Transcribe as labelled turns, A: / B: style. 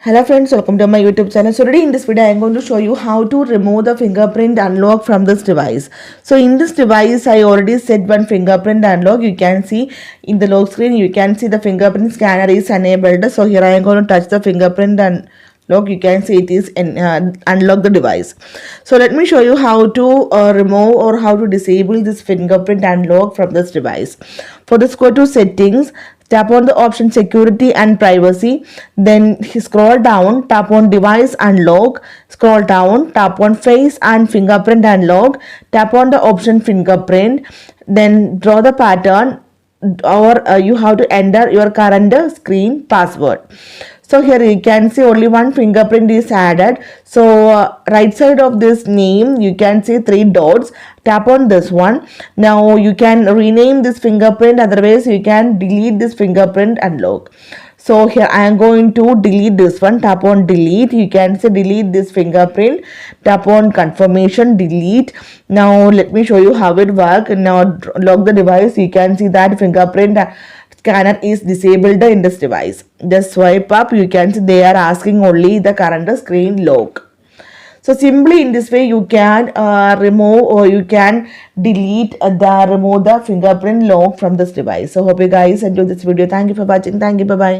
A: Hello friends, welcome to my YouTube channel. So today in this video I am going to show you how to remove the fingerprint unlock from this device. So in this device I already set one fingerprint unlock. You can see in the lock screen, you can see the fingerprint scanner is enabled. So here I am going to touch the fingerprint and lock. You can see it is unlock the device. So let me show you how to remove or how to disable this fingerprint unlock from this device. For this, go to settings, tap on the option security and privacy, then scroll down, tap on device unlock, scroll down, tap on face and fingerprint unlock, tap on the option fingerprint, then draw the pattern, or you have to enter your current screen password. So here you can see only one fingerprint is added. So right side of this name you can see three dots. Tap on this one. Now you can rename this fingerprint, otherwise you can delete this fingerprint unlock. So here I am going to delete this one. Tap on delete. You can say delete this fingerprint. Tap on confirmation, delete. Now let me show you how it works. Now lock the device. You can see that fingerprint scanner is disabled in this device. Just swipe up. You can see they are asking only the current screen lock. So simply in this way you can remove or you can delete remove the fingerprint lock from this device. So hope you guys enjoyed this video. Thank you for watching. Thank you. Bye bye.